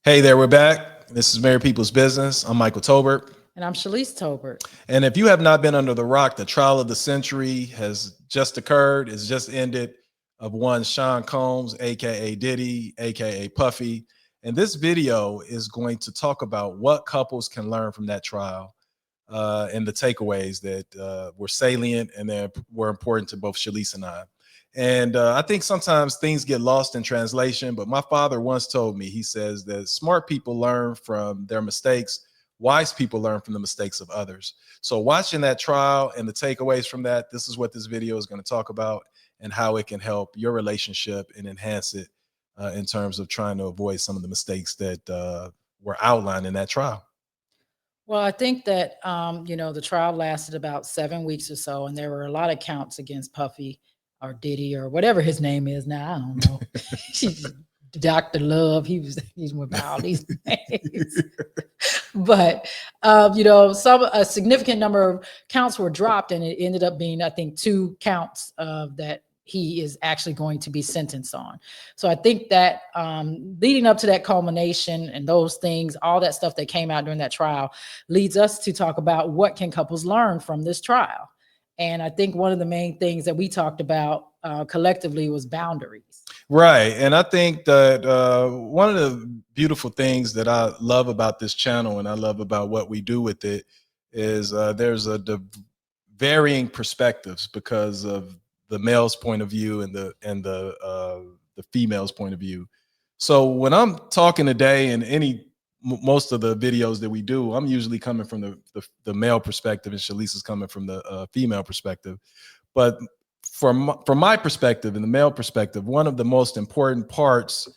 Hey there, we're back. This is Married People's Business. I'm Michael Tolbert. And I'm Shalice Tolbert. And if you have not been under the rock, the trial of the century has just occurred. It's just ended of one Sean Combs, aka Diddy, aka Puffy. And this video is going to talk about what couples can learn from that trial and the takeaways that were salient and that were important to both Shalice and I. And I think sometimes things get lost in translation, but my father once told me, he says that smart people learn from their mistakes, wise people learn from the mistakes of others. So watching that trial and the takeaways from that, this is what this video is going to talk about and how it can help your relationship and enhance it in terms of trying to avoid some of the mistakes that were outlined in that trial. Well, I think that the trial lasted about 7 weeks or so, and there were a lot of counts against Puffy or Diddy or whatever his name is now. I don't know. Dr. Love. He's with all these names. But a significant number of counts were dropped, and it ended up being, I think, 2 counts that he is actually going to be sentenced on. So I think that leading up to that culmination and those things, all that stuff that came out during that trial leads us to talk about what can couples learn from this trial. And I think one of the main things that we talked about collectively was boundaries. Right. And I think that one of the beautiful things that I love about this channel and I love about what we do with it is there's the varying perspectives because of the male's point of view and the female's point of view. So when I'm talking today and most of the videos that we do, I'm usually coming from the male perspective and Shalice is coming from the female perspective. But from my perspective and the male perspective, one of the most important parts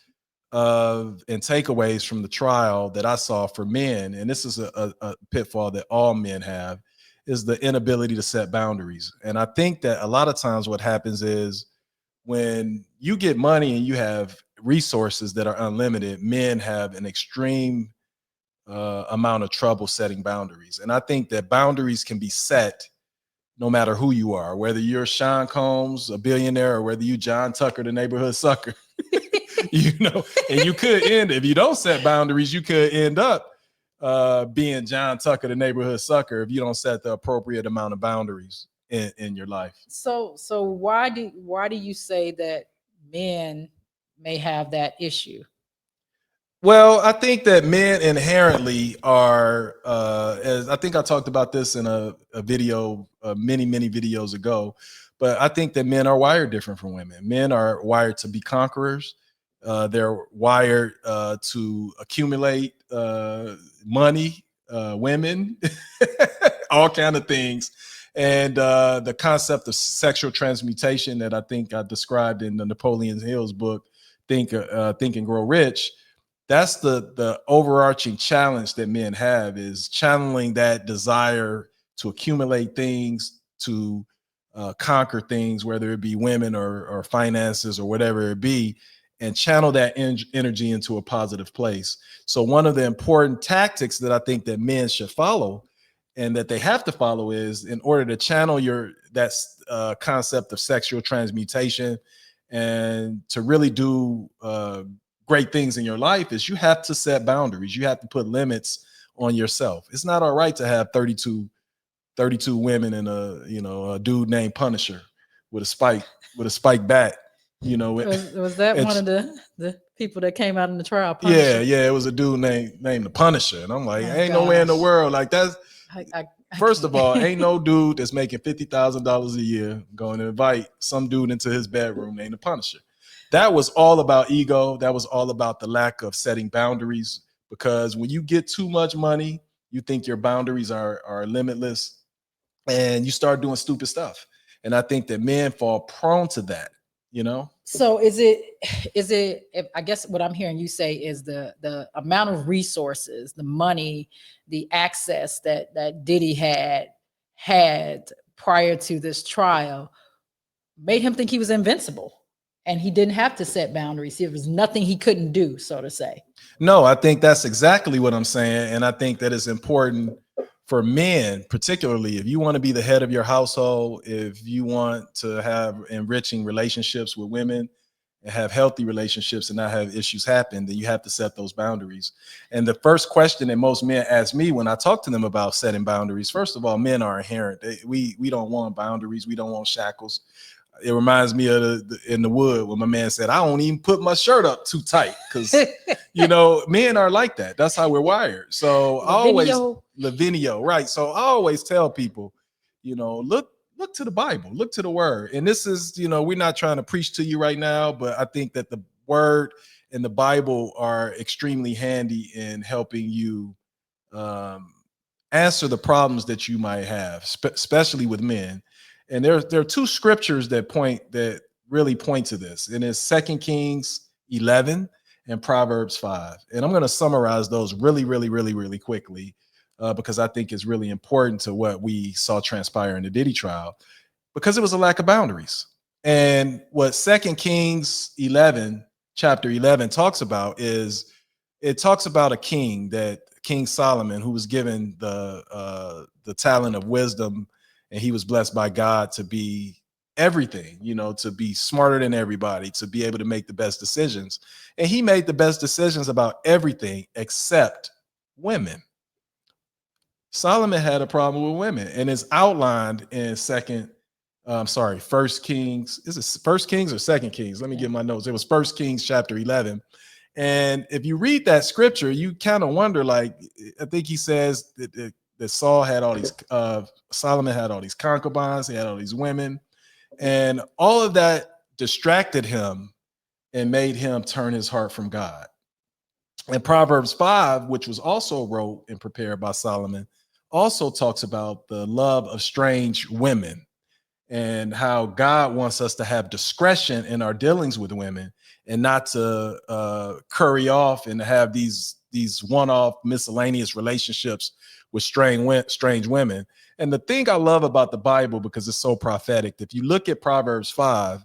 of and takeaways from the trial that I saw for men, and this is a pitfall that all men have, is the inability to set boundaries. And I think that a lot of times what happens is when you get money and you have resources that are unlimited, men have an extreme amount of trouble setting boundaries. And I think that boundaries can be set no matter who you are, whether you're Sean Combs, a billionaire, or whether you John Tucker, the neighborhood sucker. And you could end, if you don't set boundaries, you could end up being John Tucker, the neighborhood sucker, if you don't set the appropriate amount of boundaries in your life. So why do you say that men may have that issue? Well, I think that men inherently are, as I think I talked about this in a video many videos ago, but I think that men are wired different from women. Men are wired to be conquerors. They're wired to accumulate money, women, all kind of things. And the concept of sexual transmutation that I think I described in the Napoleon Hill's book, Think and Grow Rich. That's the overarching challenge that men have, is channeling that desire to accumulate things, to conquer things, whether it be women or finances or whatever it be, and channel that energy into a positive place. So one of the important tactics that I think that men should follow and that they have to follow is, in order to channel that concept of sexual transmutation and to really do great things in your life, is you have to set boundaries. You have to put limits on yourself. It's not all right to have 32 women and a dude named Punisher with a spike bat. Was that one of the people that came out in the trial? Punisher? Yeah, it was a dude named the Punisher, and I'm like, ain't no way in the world, like that's. First of all, ain't no dude that's making $50,000 a year going to invite some dude into his bedroom named the Punisher. That was all about ego. That was all about the lack of setting boundaries, because when you get too much money, you think your boundaries are limitless and you start doing stupid stuff. And I think that men fall prone to that, So is it, I guess what I'm hearing you say is the amount of resources, the money, the access that Diddy had prior to this trial made him think he was invincible, and he didn't have to set boundaries. There was nothing he couldn't do, so to say. No, I think that's exactly what I'm saying. And I think that it's important for men, particularly if you want to be the head of your household, if you want to have enriching relationships with women, and have healthy relationships and not have issues happen, then you have to set those boundaries. And the first question that most men ask me when I talk to them about setting boundaries, first of all, men are inherent. We don't want boundaries. We don't want shackles. It reminds me of in the wood when my man said, I don't even put my shirt up too tight because, men are like that. That's how we're wired. So I always, Lavinio, right. So I always tell people, look to the Bible, look to the word. And this is, we're not trying to preach to you right now, but I think that the word and the Bible are extremely handy in helping you um, answer the problems that you might have, especially with men. And there are two scriptures that really point to this, and it's 2 Kings 11 and Proverbs 5. And I'm going to summarize those really, really, really, really quickly because I think it's really important to what we saw transpire in the Diddy trial, because it was a lack of boundaries. And what 2 Kings 11, chapter 11, talks about is it talks about a king, that King Solomon, who was given the talent of wisdom, and he was blessed by God to be everything, to be smarter than everybody, to be able to make the best decisions. And he made the best decisions about everything except women. Solomon had a problem with women, and it's outlined in First Kings. Is it First Kings or Second Kings? Let me get my notes. It was First Kings chapter 11. And if you read that scripture, you kind of wonder, like, I think he says that Solomon had all these concubines, he had all these women, and all of that distracted him and made him turn his heart from God. And Proverbs 5, which was also wrote and prepared by Solomon, also talks about the love of strange women and how God wants us to have discretion in our dealings with women and not to curry off and have these one-off miscellaneous relationships with strange women. And the thing I love about the Bible, because it's so prophetic, if you look at Proverbs 5,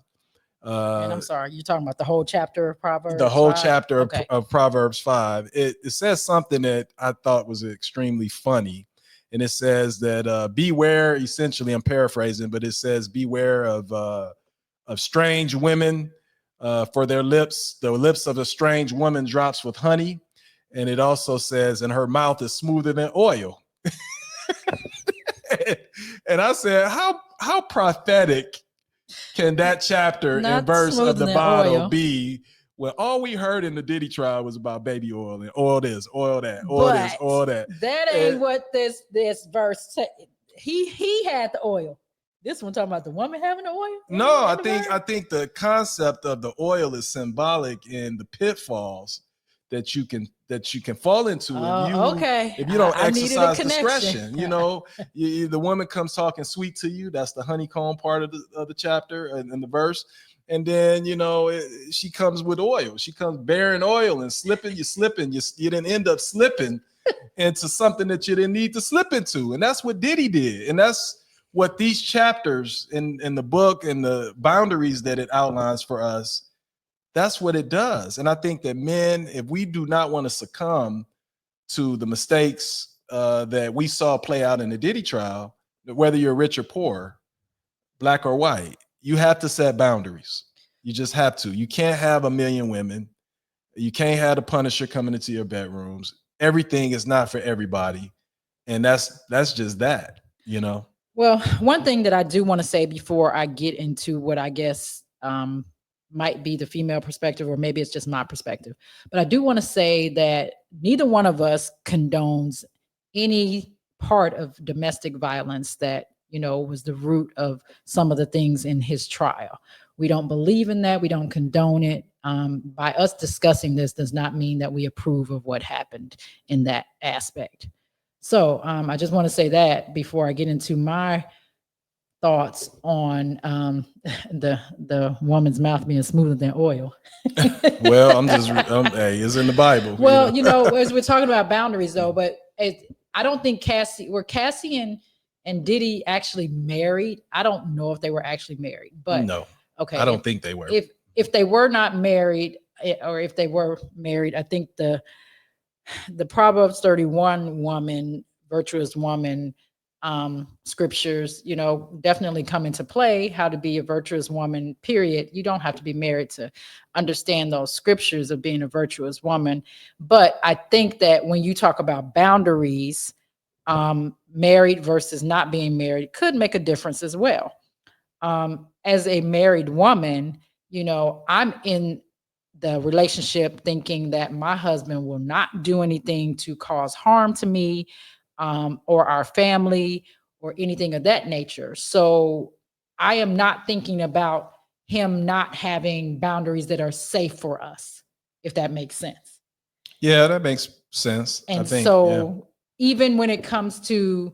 and I'm sorry, you're talking about the whole chapter of Proverbs? The whole 5? chapter Okay. of Proverbs 5. It says something that I thought was extremely funny. And it says that beware, essentially, I'm paraphrasing, but it says beware of strange women, for the lips of a strange woman drops with honey. And it also says, and her mouth is smoother than oil. And I said, how prophetic can that chapter and verse of the Bible be, when all we heard in the Diddy trial was about baby oil and oil this, oil that, oil this, oil that? That ain't what this verse said. He had the oil. This one talking about the woman having the oil? No, I think the concept of the oil is symbolic in the pitfalls that you can fall into if you don't exercise discretion. The woman comes talking sweet to you. That's the honeycomb part of the chapter and the verse. And then she comes with oil. She comes bearing oil and slipping. You didn't end up slipping into something that you didn't need to slip into. And that's what Diddy did. And that's what these chapters in the book and the boundaries that it outlines for us, that's what it does. And I think that men, if we do not want to succumb to the mistakes that we saw play out in the Diddy trial, whether you're rich or poor, black or white, you have to set boundaries. You just have to. You can't have a million women. You can't have the Punisher coming into your bedrooms. Everything is not for everybody. And that's just that, Well, one thing that I do want to say before I get into what I guess might be the female perspective, or maybe it's just my perspective, but I do want to say that neither one of us condones any part of domestic violence that was the root of some of the things in his trial. We don't believe in that. We don't condone it. By us discussing this does not mean that we approve of what happened in that aspect. So I just want to say that before I get into my thoughts on the woman's mouth being smoother than oil. Well, hey, it's in the Bible. Well, as we're talking about boundaries though, but I don't think Cassie and Diddy actually married. I don't know if they were actually married, but no, okay. I don't think they were. If they were not married, or if they were married, I think the Proverbs 31 woman, virtuous woman, scriptures, definitely come into play. How to be a virtuous woman, period. You don't have to be married to understand those scriptures of being a virtuous woman. But I think that when you talk about boundaries, married versus not being married could make a difference as well. As a married woman, I'm in the relationship thinking that my husband will not do anything to cause harm to me, or our family, or anything of that nature. So I am not thinking about him not having boundaries that are safe for us, if that makes sense. Yeah, that makes sense. I And think, yeah. so even when it comes to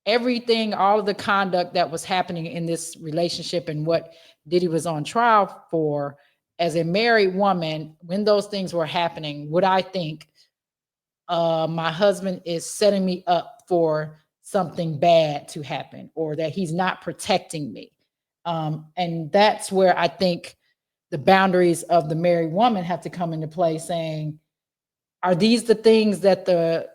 everything, all of the conduct that was happening in this relationship and what Diddy was on trial for, as a married woman, when those things were happening, would I think my husband is setting me up for something bad to happen, or that he's not protecting me? And that's where I think the boundaries of the married woman have to come into play, saying, are these the things that the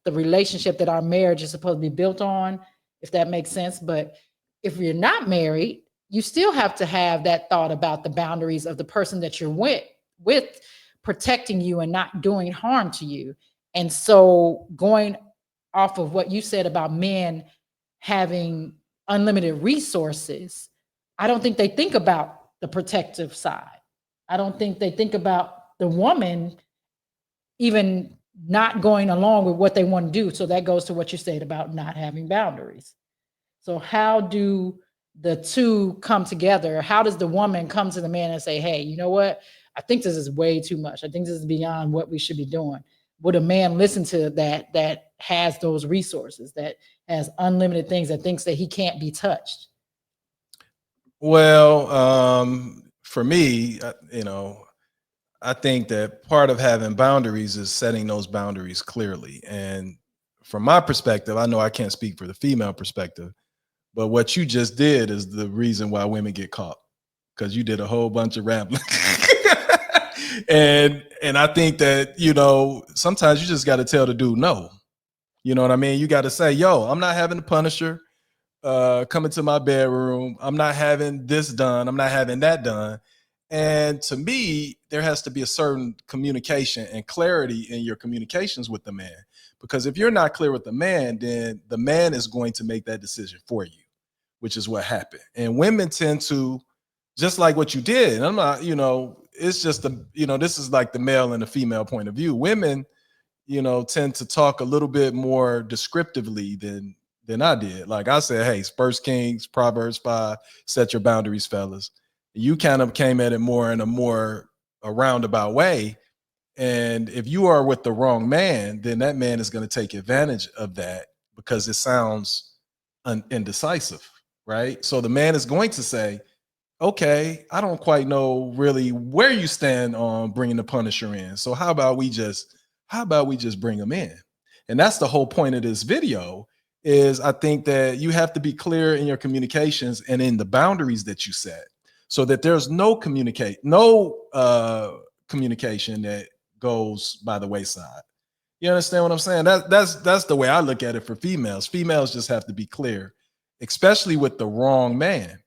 relationship, that our marriage is supposed to be built on, if that makes sense? But if you're not married, you still have to have that thought about the boundaries of the person that you're with protecting you and not doing harm to you. And so, going off of what you said about men having unlimited resources, I don't think they think about the protective side. I don't think they think about the woman even not going along with what they want to do. So that goes to what you said about not having boundaries. So how do the two come together? How does the woman come to the man and say, hey, you know what? I think this is way too much. I think this is beyond what we should be doing. Would a man listen to that has those resources, that has unlimited things, that thinks that he can't be touched? Well, for me, I think that part of having boundaries is setting those boundaries clearly. And from my perspective, I know I can't speak for the female perspective, but what you just did is the reason why women get caught, because you did a whole bunch of rambling. and I think that, sometimes you just got to tell the dude no. You know what I mean? You got to say, yo, I'm not having the Punisher come into my bedroom. I'm not having this done. I'm not having that done. And to me, there has to be a certain communication and clarity in your communications with the man. Because if you're not clear with the man, then the man is going to make that decision for you, which is what happened. And women tend to, just like what you did. And I'm not, it's just this is like the male and the female point of view. Women, tend to talk a little bit more descriptively than I did. Like I said, hey, First Kings, Proverbs 5, set your boundaries, fellas. You kind of came at it more in a roundabout way. And if you are with the wrong man, then that man is going to take advantage of that because it sounds indecisive, right? So the man is going to say, okay, I don't quite know really where you stand on bringing the Punisher in. So how about we just bring him in? And that's the whole point of this video. Is I think that you have to be clear in your communications and in the boundaries that you set, so that there's no communication that goes by the wayside. You understand what I'm saying? That's the way I look at it for females. Females just have to be clear, especially with the wrong man.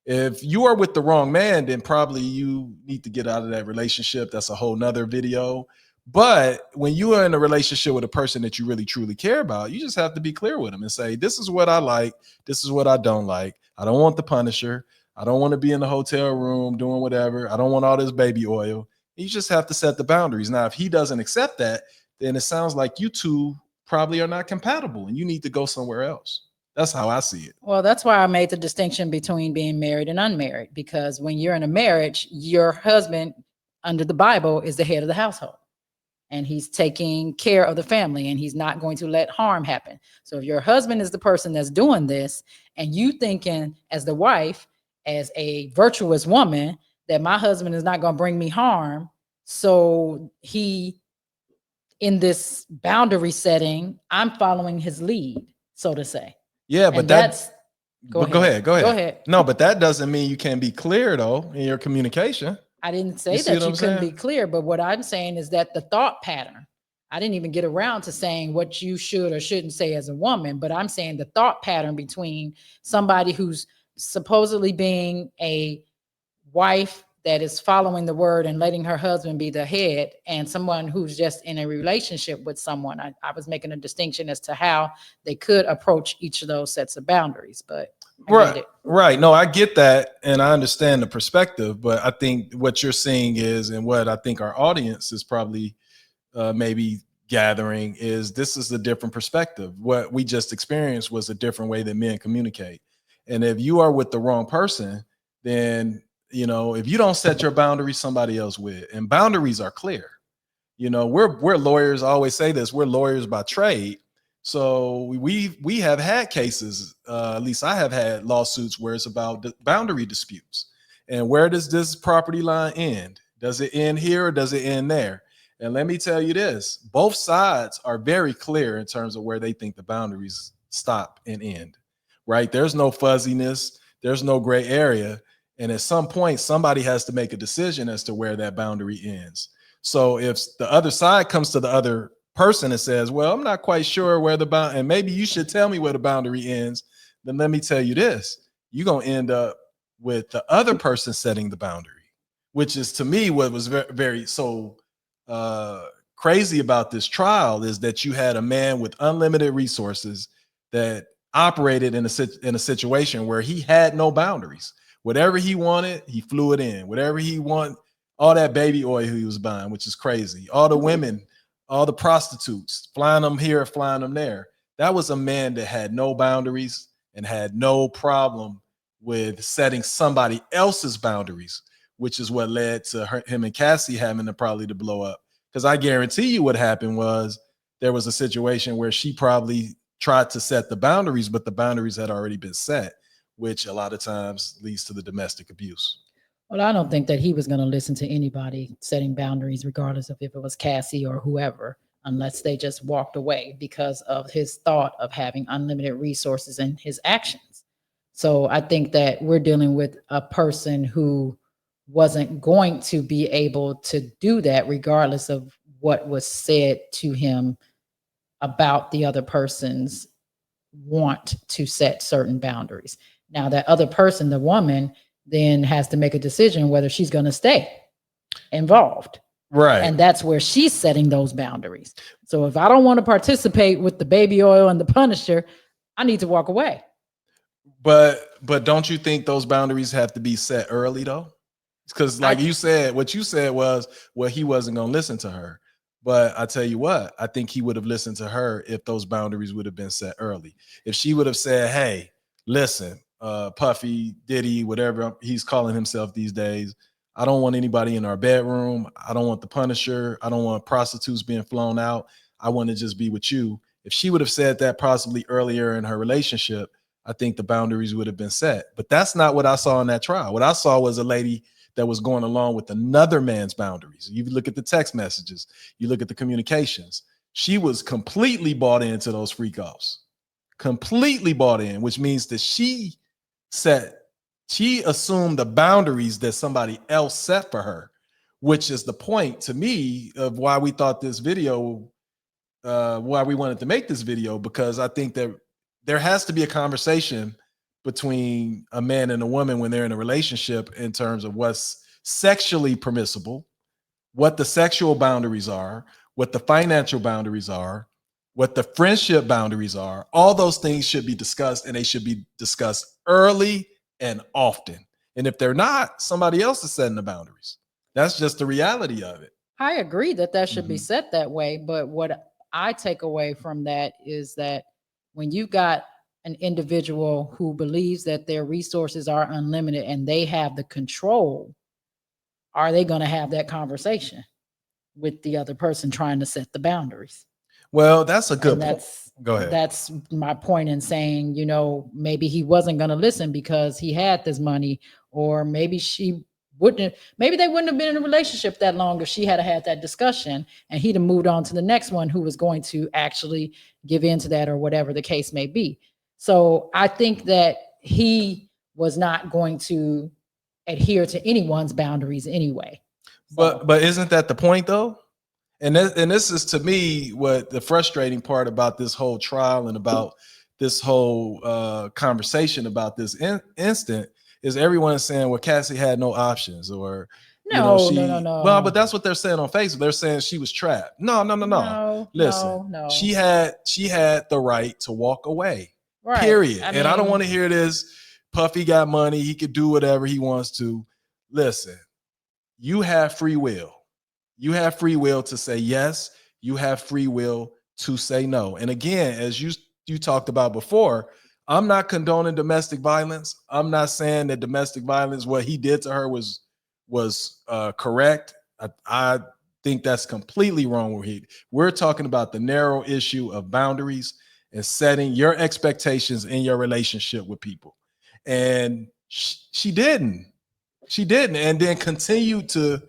If you are with the wrong man, then probably you need to get out of that relationship. That's a whole nother video. But when you are in a relationship with a person that you really truly care about, you just have to be clear with them and say, this is what I like. This is what I don't like. I don't want the Punisher. I don't want to be in the hotel room doing whatever. I don't want all this baby oil. You just have to set the boundaries. Now, if he doesn't accept that, then it sounds like you two probably are not compatible and you need to go somewhere else. That's how I see it. Well, that's why I made the distinction between being married and unmarried, because when you're in a marriage, your husband, under the Bible, is the head of the household and he's taking care of the family and he's not going to let harm happen. So if your husband is the person that's doing this and you thinking as the wife, as a virtuous woman, that my husband is not going to bring me harm, so he, in this boundary setting, I'm following his lead, so to say. Yeah, but And that's Go ahead. No, but that doesn't mean you can't be clear though in your communication. I didn't say that you couldn't be clear, but what I'm saying is that the thought pattern, I didn't even get around to saying what you should or shouldn't say as a woman, but I'm saying the thought pattern between somebody who's supposedly being a wife that is following the word and letting her husband be the head, and someone who's just in a relationship with someone. I was making a distinction as to how they could approach each of those sets of boundaries, but I get Right, it. right. No, I get that, and I understand the perspective. But I think what you're seeing is, and what I think our audience is probably maybe gathering is, this is a different perspective. What we just experienced was a different way that men communicate. And if you are with the wrong person, then, if you don't set your boundaries, somebody else will. And boundaries are clear. We're lawyers. I always say this: we're lawyers by trade. So we have had cases. At least I have had lawsuits where it's about boundary disputes. And where does this property line end? Does it end here or does it end there? And let me tell you this: both sides are very clear in terms of where they think the boundaries stop and end. Right? There's no fuzziness. There's no gray area. And at some point, somebody has to make a decision as to where that boundary ends. So if the other side comes to the other person and says, "Well, I'm not quite sure where the bound, and maybe you should tell me where the boundary ends," then let me tell you this: you're gonna end up with the other person setting the boundary, which is, to me, what was very, very so uh, crazy about this trial, is that you had a man with unlimited resources that operated in a situation where he had no boundaries. Whatever he wanted, he flew it in. Whatever he wanted, all that baby oil he was buying, which is crazy. All the women, all the prostitutes, flying them here, flying them there. That was a man that had no boundaries and had no problem with setting somebody else's boundaries, which is what led to him and Cassie having to blow up. Because I guarantee you what happened was, there was a situation where she probably tried to set the boundaries, but the boundaries had already been set, which a lot of times leads to the domestic abuse. Well, I don't think that he was going to listen to anybody setting boundaries, regardless of if it was Cassie or whoever, unless they just walked away because of his thought of having unlimited resources and his actions. So I think that we're dealing with a person who wasn't going to be able to do that, regardless of what was said to him about the other person's want to set certain boundaries. Now, that other person, the woman, then has to make a decision whether she's going to stay involved. Right. And that's where she's setting those boundaries. So if I don't want to participate with the baby oil and the Punisher, I need to walk away. But don't you think those boundaries have to be set early though? Because like you said, what you said was, well, he wasn't going to listen to her. But I tell you what, I think he would have listened to her if those boundaries would have been set early. If she would have said, "Hey, listen, Puffy, Diddy, whatever he's calling himself these days, I don't want anybody in our bedroom. I don't want the Punisher. I don't want prostitutes being flown out. I want to just be with you." If she would have said that possibly earlier in her relationship, I think the boundaries would have been set. But that's not what I saw in that trial. What I saw was a lady that was going along with another man's boundaries. You look at the text messages, you look at the communications. She was completely bought into those freak offs, completely bought in, which means that she assumed the boundaries that somebody else set for her, which is the point to me of why we thought this video, why we wanted to make this video, because I think that there has to be a conversation between a man and a woman when they're in a relationship in terms of what's sexually permissible, what the sexual boundaries are, what the financial boundaries are, what the friendship boundaries are. All those things should be discussed, and they should be discussed early and often. And if they're not, somebody else is setting the boundaries. That's just the reality of it. I agree that that should be set that way. But what I take away from that is that when you've got an individual who believes that their resources are unlimited and they have the control, are they going to have that conversation with the other person trying to set the boundaries? Well, that's a good point. Go ahead. That's my point in saying, maybe he wasn't going to listen because he had this money, or maybe she wouldn't, maybe they wouldn't have been in a relationship that long if she had had that discussion and he'd have moved on to the next one who was going to actually give in to that, or whatever the case may be. So I think that he was not going to adhere to anyone's boundaries anyway. But isn't that the point though? And this is to me what the frustrating part about this whole trial and about this whole conversation about this instant is everyone is saying, well, Cassie had no options, or No, no, no, she, well, but no, that's what they're saying on Facebook. They're saying she was trapped. No, no, no, no. no, Listen, no, no. she had the right to walk away. Right. Period. I And I don't want mean, to hear this. Puffy got money. He could do whatever he wants to. Listen, you have free will. You have free will to say yes. You have free will to say no. And again, as you talked about before, I'm not condoning domestic violence. I'm not saying that domestic violence, what he did to her was correct. I think that's completely wrong. We're talking about the narrow issue of boundaries and setting your expectations in your relationship with people. And she didn't. She didn't, and then continued to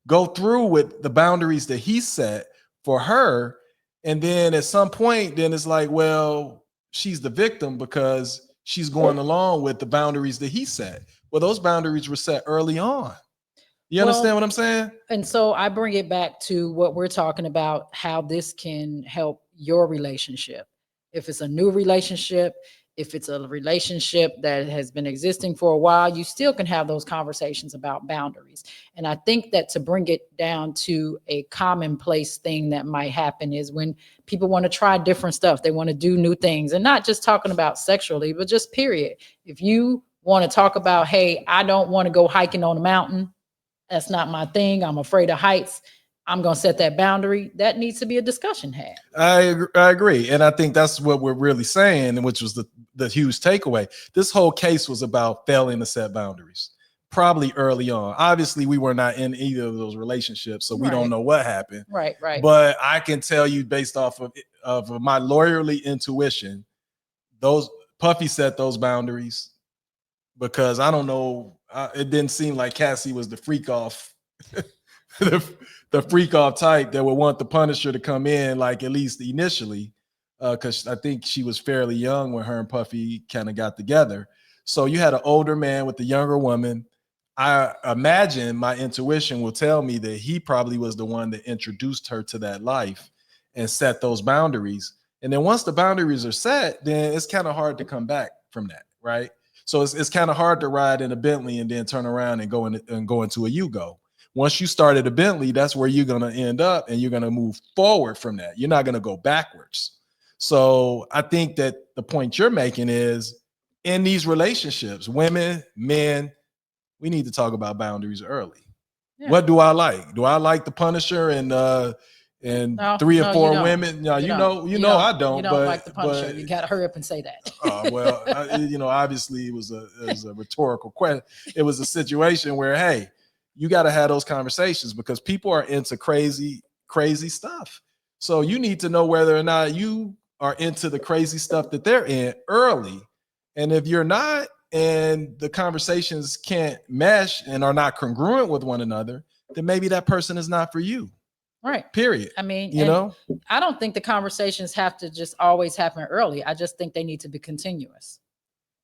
go through with the boundaries that he set for her. And then at some point, then it's like, well, she's the victim because she's going along with the boundaries that he set. Well, those boundaries were set early on. You understand well, what I'm saying? and so I bring it back to what we're talking about, how this can help your relationship. If it's a new relationship, if it's a relationship that has been existing for a while, you still can have those conversations about boundaries. And I think that to bring it down to a commonplace thing that might happen is when people want to try different stuff, they want to do new things, and not just talking about sexually, but just period. If you want to talk about, hey, I don't want to go hiking on a mountain, that's not my thing. I'm afraid of heights. I'm going to set that boundary. That needs to be a discussion had. I agree. And I think that's what we're really saying, which was the huge takeaway. This whole case was about failing to set boundaries, probably early on. Obviously, we were not in either of those relationships, so we don't Right. know what happened. Right. Right. But I can tell you based off of my lawyerly intuition, those Puffy set those boundaries because I don't know. It didn't seem like Cassie was the freak off, the, the freak off type that would want the Punisher to come in, like at least initially, because I think she was fairly young when her and Puffy kind of got together. So you had an older man with a younger woman. I imagine my intuition will tell me that he probably was the one that introduced her to that life and set those boundaries. And then once the boundaries are set, then it's kind of hard to come back from that, right? So it's kind of hard to ride in a Bentley and then turn around and go into a Yugo. Once you start at a Bentley, that's where you're gonna end up, and you're gonna move forward from that. You're not gonna go backwards. So I think that the point you're making is in these relationships, women, men, we need to talk about boundaries early. Yeah. What do I like? Do I like the Punisher and No, three or no, you four don't. women? No, You you don't. know, You I don't. don't like the Punisher. But You got to hurry up and say well, that. obviously it was a rhetorical question. It was a situation where, hey, you got to have those conversations because people are into crazy stuff. So you need to know whether or not you are into the crazy stuff that they're in early. And if you're not, and the conversations can't mesh and are not congruent with one another, then maybe that person is not for you. Right. Period. I mean, You know? I don't think the conversations have to just always happen early. I just think they need to be continuous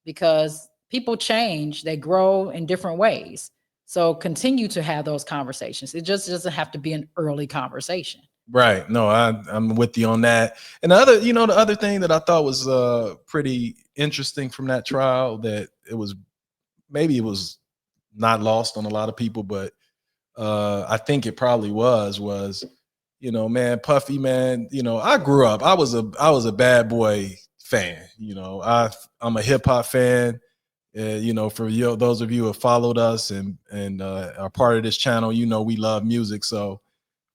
because people change, they grow in different ways. So continue to have those conversations. It just doesn't have to be an early conversation. Right. No, I'm with you on that. And the other thing that I thought was pretty interesting from that trial, that it was not lost on a lot of people, but I think it probably was, man, Puffy, man, I grew up. I was a Bad Boy fan. I'm a hip hop fan. For those of you who have followed us and are part of this channel, we love music. So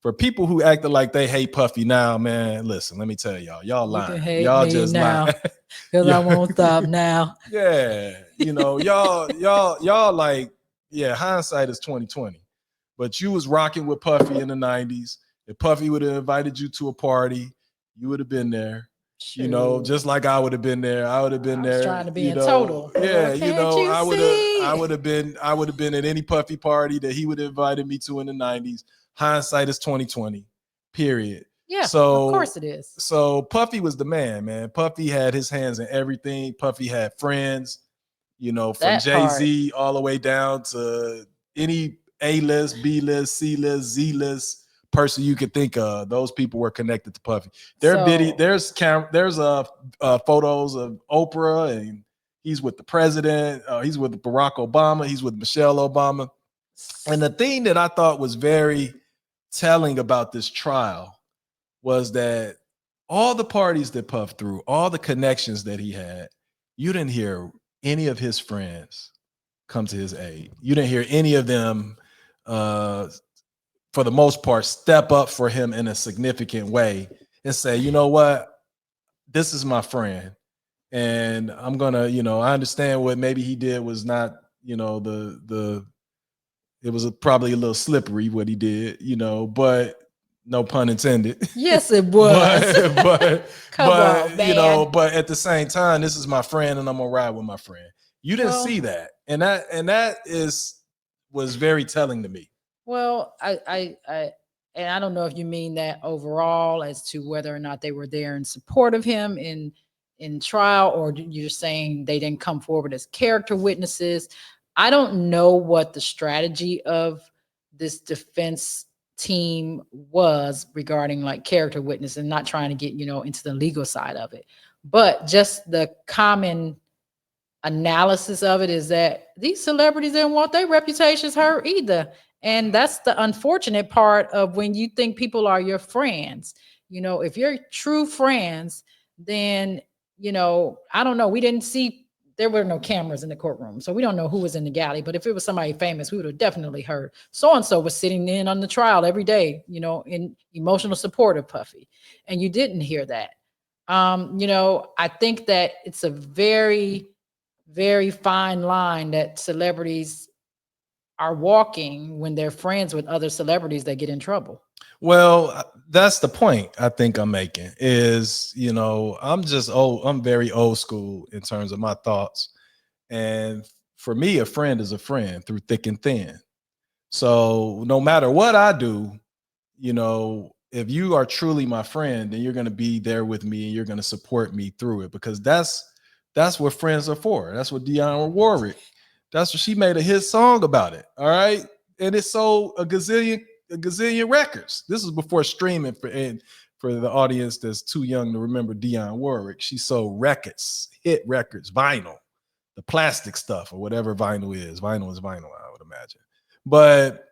for people who acted like they hate Puffy now, man, listen, let me tell y'all You can lying. hate Y'all me just lying. now because I won't stop now. Yeah, y'all like, yeah, hindsight is 2020. But you was rocking with Puffy in the 90s. If Puffy would have invited you to a party, you would have been there. Shoot. Just like I would have been there. I would have been I was there. trying to be in total. Yeah, Can't you I see? would have been at any Puffy party that he would have invited me to in the 90s. Hindsight is 2020. Period. Yeah, of So course it is. so Puffy was the man. Puffy had his hands in everything. Puffy had friends, from That part. Jay-Z all the way down to any A list, B list, C list, Z list person you could think of. Those people were connected to Puffy. So There's photos of Oprah, and he's with the president. He's with Barack Obama. He's with Michelle Obama. And the thing that I thought was very telling about this trial was that all the parties that Puff threw, all the connections that he had, you didn't hear any of his friends come to his aid. You didn't hear any of them, for the most part, step up for him in a significant way and say, you know what, this is my friend. And I'm gonna, I understand what maybe he did was not, the it was probably a little slippery what he did, but no pun intended. yes, it was. but Come on, man. but at the same time, this is my friend, and I'm gonna ride with my friend. You didn't see Well, that, and that was very telling to me. well, and I don't know if you mean that overall as to whether or not they were there in support of him in trial, or you're saying they didn't come forward as character witnesses. I don't know what the strategy of this defense team was regarding like character witness and not trying to get, into the legal side of it. But just the common analysis of it is that these celebrities didn't want their reputations hurt either. And that's the unfortunate part of when you think people are your friends. If you're true friends, then, I don't know. We didn't see, there were no cameras in the courtroom. So we don't know who was in the galley. But if it was somebody famous, we would have definitely heard so and so was sitting in on the trial every day, in emotional support of Puffy. And you didn't hear that. I think that it's a very, very fine line that celebrities are walking when they're friends with other celebrities that get in trouble. Well, that's the point I think I'm making is, I'm just old. I'm very old school in terms of my thoughts. And for me, a friend is a friend through thick and thin. So no matter what I do, if you are truly my friend, then you're going to be there with me and you're going to support me through it, because that's what friends are for. That's what Dionne Warwick, that's what she made a hit song about it. All right. And it sold a gazillion records. This was before streaming, and for the audience that's too young to remember Dionne Warwick, she sold records, hit records, vinyl, the plastic stuff or whatever vinyl is. Vinyl is vinyl, I would imagine. But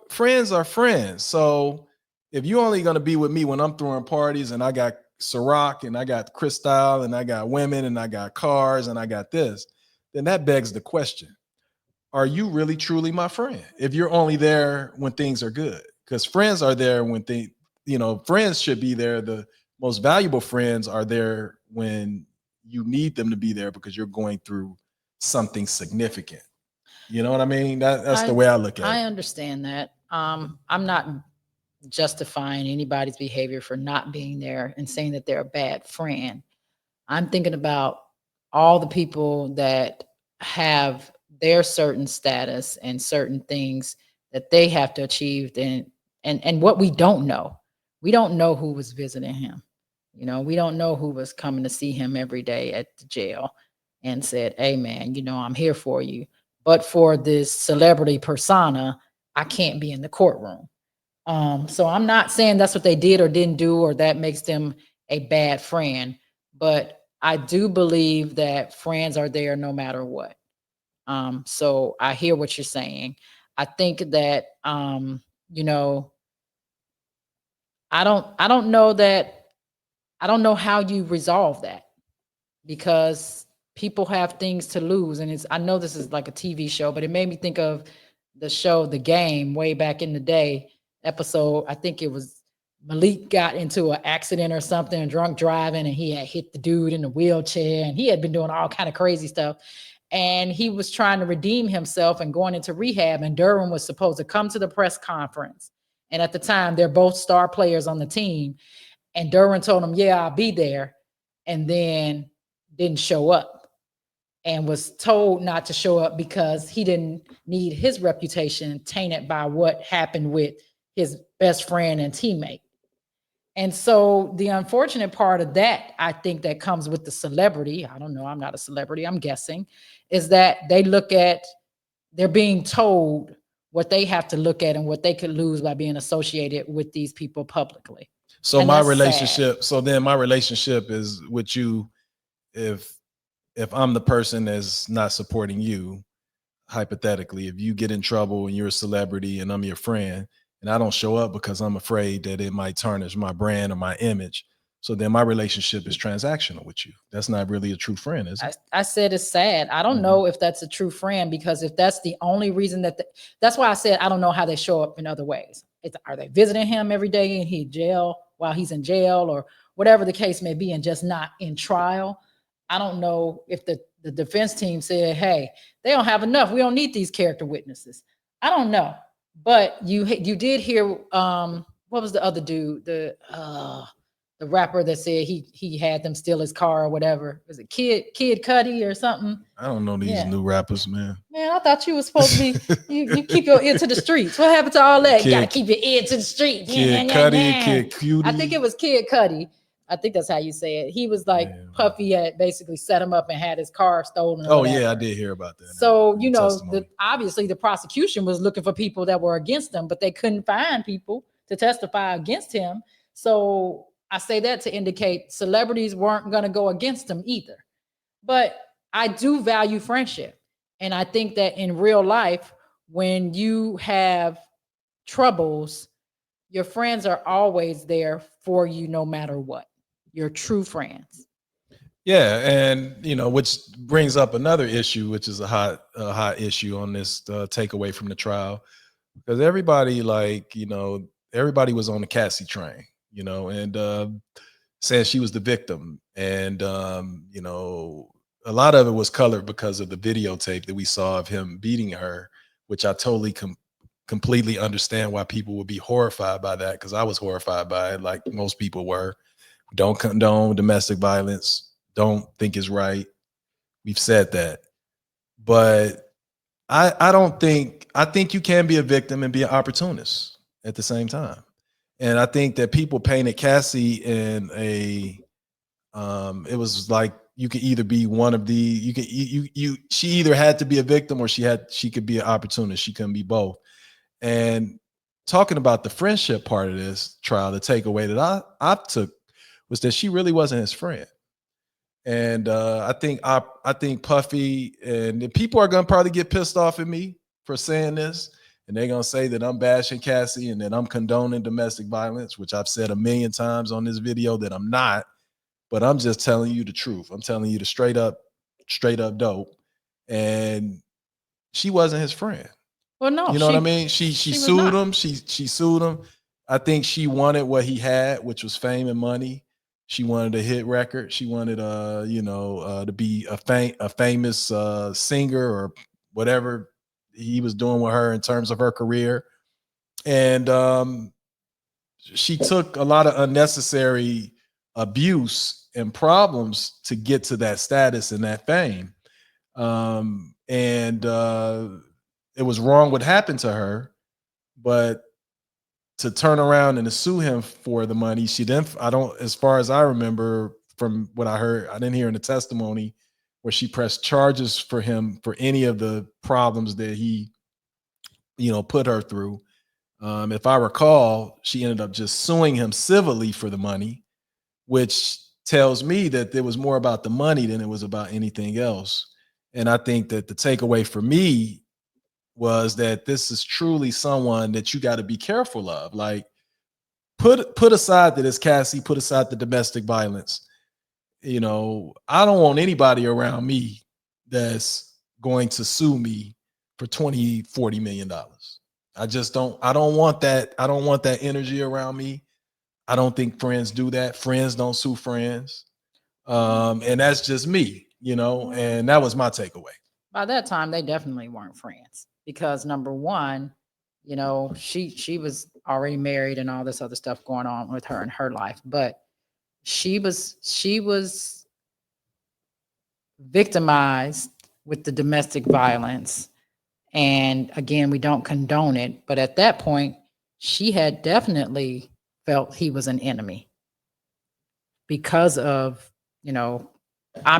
friends are friends. So if you're only going to be with me when I'm throwing parties and I got Ciroc and I got Cristal and I got women and I got cars and I got this, then that begs the question: are you really truly my friend? If you're only there when things are good, because friends are there when friends should be there. The most valuable friends are there when you need them to be there because you're going through something significant. You know what I mean? That's the I way I look at I it. understand that. I'm not justifying anybody's behavior for not being there and saying that they're a bad friend. I'm thinking about all the people that have their certain status and certain things that they have to achieve, and what we don't know. We don't know who was visiting him. We don't know who was coming to see him every day at the jail and said, "Hey man, I'm here for you." But for this celebrity persona, I can't be in the courtroom. So I'm not saying that's what they did or didn't do, or that makes them a bad friend. But I do believe that friends are there no matter what. So I hear what you're saying. I think that you know, I don't know that I don't know how you resolve that, because people have things to lose. And I know this is like a TV show, but it made me think of the show The Game way back in the day. Episode, I think it was Malik got into an accident or something, drunk driving, and he had hit the dude in the wheelchair, and he had been doing all kind of crazy stuff. And he was trying to redeem himself and going into rehab, and Durham was supposed to come to the press conference. And at the time, they're both star players on the team. And Durham told him, "Yeah, I'll be there," and then didn't show up, and was told not to show up because he didn't need his reputation tainted by what happened with his best friend and teammate. And so the unfortunate part of that, I think, that comes with the celebrity, I don't know, I'm not a celebrity, I'm guessing, is that they're being told what they have to look at and what they could lose by being associated with these people publicly. So And my that's sad. relationship, so then my relationship is with you. If I'm the person that's not supporting you, hypothetically, if you get in trouble and you're a celebrity and I'm your friend and I don't show up because I'm afraid that it might tarnish my brand or my image, so then my relationship is transactional with you. That's not really a true friend, is it? I said it's sad. I don't Mhm. know if that's a true friend, because if that's the only reason that's why I said I don't know how they show up in other ways. Are they visiting him every day and he jail while he's in jail, or whatever the case may be, and just not in trial? I don't know if the defense team said, hey, they don't have enough. We don't need these character witnesses. I don't know. But you did hear what was the other dude? The rapper that said he had them steal his car or whatever. Was it Kid Cudi or something? I don't know these Yeah. new rappers, man. Man, I thought you was supposed to be you keep your ear to the streets. What happened to all that? You gotta Kid, keep your ear to the streets. Yeah, yeah, Kid yeah, Cudi, yeah. Kid Cutie. I think it was Kid Cudi. I think that's how you say it. He was like, Yeah. Puffy had basically set him up and had his car stolen or Oh whatever. yeah, I did hear about that. So, in you the know, testimony. obviously the prosecution was looking for people that were against him, but they couldn't find people to testify against him. So I say that to indicate celebrities weren't going to go against him either. But I do value friendship. And I think that in real life, when you have troubles, your friends are always there for you no matter what. Your true friends. Yeah, and you know, which brings up another issue, which is a hot issue on this takeaway from the trial, because everybody, like, you know, everybody was on the Cassie train, you know, and saying she was the victim, and you know, a lot of it was colored because of the videotape that we saw of him beating her, which I totally completely understand why people would be horrified by that, because I was horrified by it, like most people were. Don't condone domestic violence. Don't think it's right. We've said that. But I don't think, I think you can be a victim and be an opportunist at the same time. And I think that people painted Cassie in a it was like you could either be one of the she either had to be a victim or she could be an opportunist. She couldn't be both. And talking about the friendship part of this trial, the takeaway that I took was that she really wasn't his friend. And I think Puffy and the people are gonna probably get pissed off at me for saying this, and they're gonna say that I'm bashing Cassie and that I'm condoning domestic violence, which I've said a million times on this video that I'm not. But I'm just telling you the truth. I'm telling you the straight up dope. And she wasn't his friend. Well, no, You know what I mean? She she was sued not. him. She sued him. I think she wanted what he had, which was fame and money. She wanted a hit record. She wanted to be a famous singer or whatever he was doing with her in terms of her career. And she took a lot of unnecessary abuse and problems to get to that status and that fame. And it was wrong what happened to her, but to turn around and to sue him for the money, she then, I don't, as far as I remember from what I heard, I didn't hear in the testimony where she pressed charges for him for any of the problems that he, you know, put her through. If I recall, she ended up just suing him civilly for the money, which tells me that it was more about the money than it was about anything else. And I think that the takeaway for me was that this is truly someone that you got to be careful of. Like, put aside that it's Cassie, put aside the domestic violence. You know, I don't want anybody around me that's going to sue me for 20, 40 million dollars. I don't want that. I don't want that energy around me. I don't think friends do that. Friends don't sue friends. And that's just me, you know, and that was my takeaway. By that time, they definitely weren't friends, because number one, you know, she was already married and all this other stuff going on with her in her life, but she was victimized with the domestic violence. And again, we don't condone it, but at that point, she had definitely felt he was an enemy because of, you know, I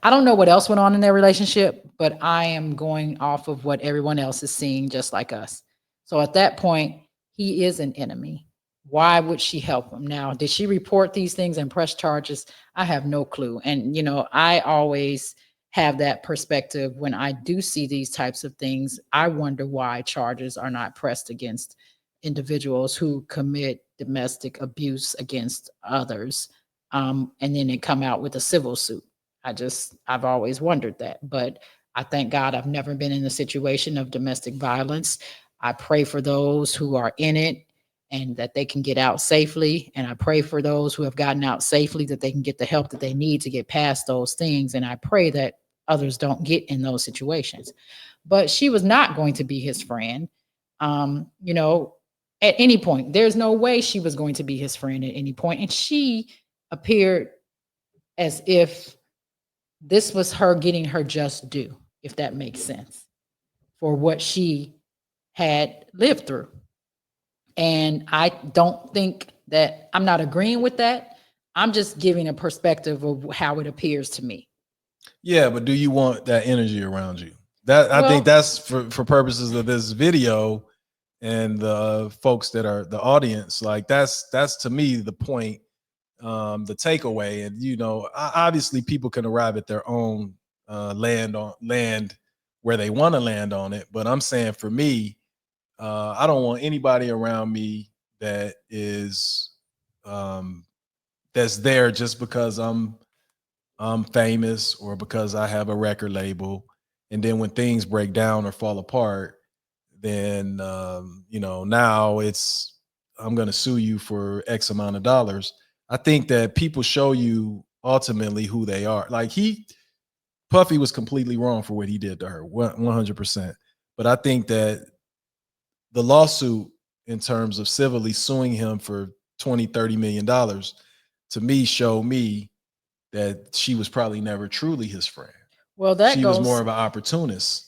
don't know what else went on in their relationship, but I am going off of what everyone else is seeing, just like us. So at that point, he is an enemy. Why would she help him? Now, did she report these things and press charges? I have no clue. And, I always have that perspective when I do see these types of things. I wonder why charges are not pressed against individuals who commit domestic abuse against others. And then they come out with a civil suit. I've always wondered that. But I thank God I've never been in a situation of domestic violence. I pray for those who are in it and that they can get out safely. And I pray for those who have gotten out safely that they can get the help that they need to get past those things. And I pray that others don't get in those situations. But she was not going to be his friend. Um, you know, at any point, there's no way she was going to be his friend at any point. And she appeared as if this was her getting her just due, if that makes sense, for what she had lived through. And I don't think that I'm not agreeing with that. I'm just giving a perspective of how it appears to me. Yeah, but do you want that energy around you? That I think Well, that's for purposes of this video and the folks that are the audience. Like that's to me the point, the takeaway. And obviously people can arrive at their own land where they want to land on it. But I'm saying for me, I don't want anybody around me that is um, that's there just because I'm famous or because I have a record label. And then when things break down or fall apart, then now it's I'm going to sue you for X amount of dollars. I think that people show you ultimately who they are. Like Puffy was completely wrong for what he did to her, 100%. But I think that the lawsuit in terms of civilly suing him for 20-30 million dollars to me showed me that she was probably never truly his friend. well, that She was more goes of an opportunist.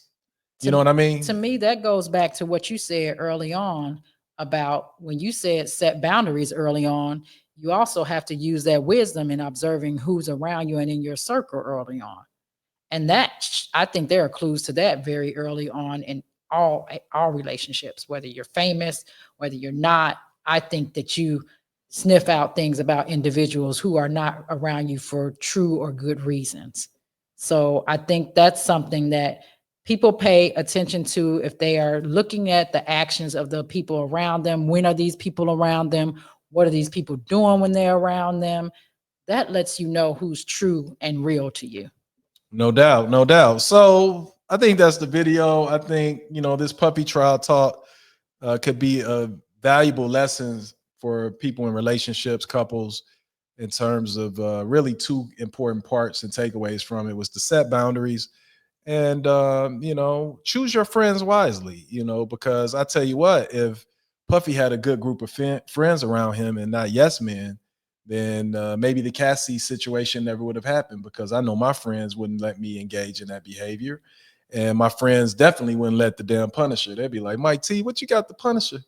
You know to what I to mean? me, that goes back to what you said early on about when you said set boundaries early on. You also have to use that wisdom in observing who's around you and in your circle early on. And I think there are clues to that very early on in all relationships, whether you're famous, whether you're not. I think that you sniff out things about individuals who are not around you for true or good reasons. So I think that's something that people pay attention to if they are looking at the actions of the people around them. When are these people around them? What are these people doing when they're around them? That lets you know who's true and real to you. No doubt, no doubt. So I think that's the video. I think this puppy trial talk could be a valuable lessons for people in relationships, couples, in terms of really two important parts and takeaways from it was to set boundaries and choose your friends wisely. Because I tell you what, if Puffy had a good group of friends around him and not yes men, then maybe the Cassie situation never would have happened, because I know my friends wouldn't let me engage in that behavior, and my friends definitely wouldn't let the damn Punisher. They'd be like, Mike T, what you got the Punisher?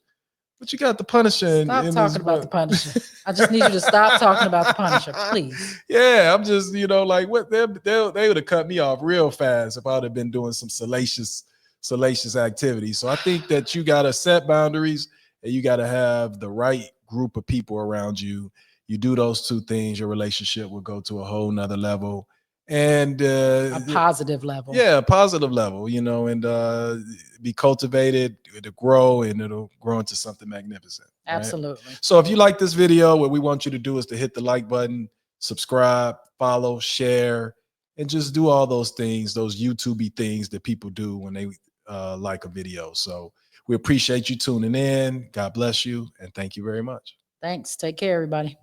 What you got the Punisher Stop in this? talking about the Punisher. I just need you to stop talking about the Punisher, please. Yeah, I'm just, like what they would have cut me off real fast if I'd have been doing some salacious activity. So I think that you gotta set boundaries and you gotta have the right group of people around you. You do those two things, your relationship will go to a whole nother level. And A positive level. yeah, positive level, and be cultivated, it'll grow and it'll grow into something magnificent, right? Absolutely. So if you like this video, what we want you to do is to hit the like button, subscribe, follow, share, and just do all those things, those YouTubey things that people do when they like a video. So we appreciate you tuning in. God bless you, and thank you very much. Thanks. Take care, everybody.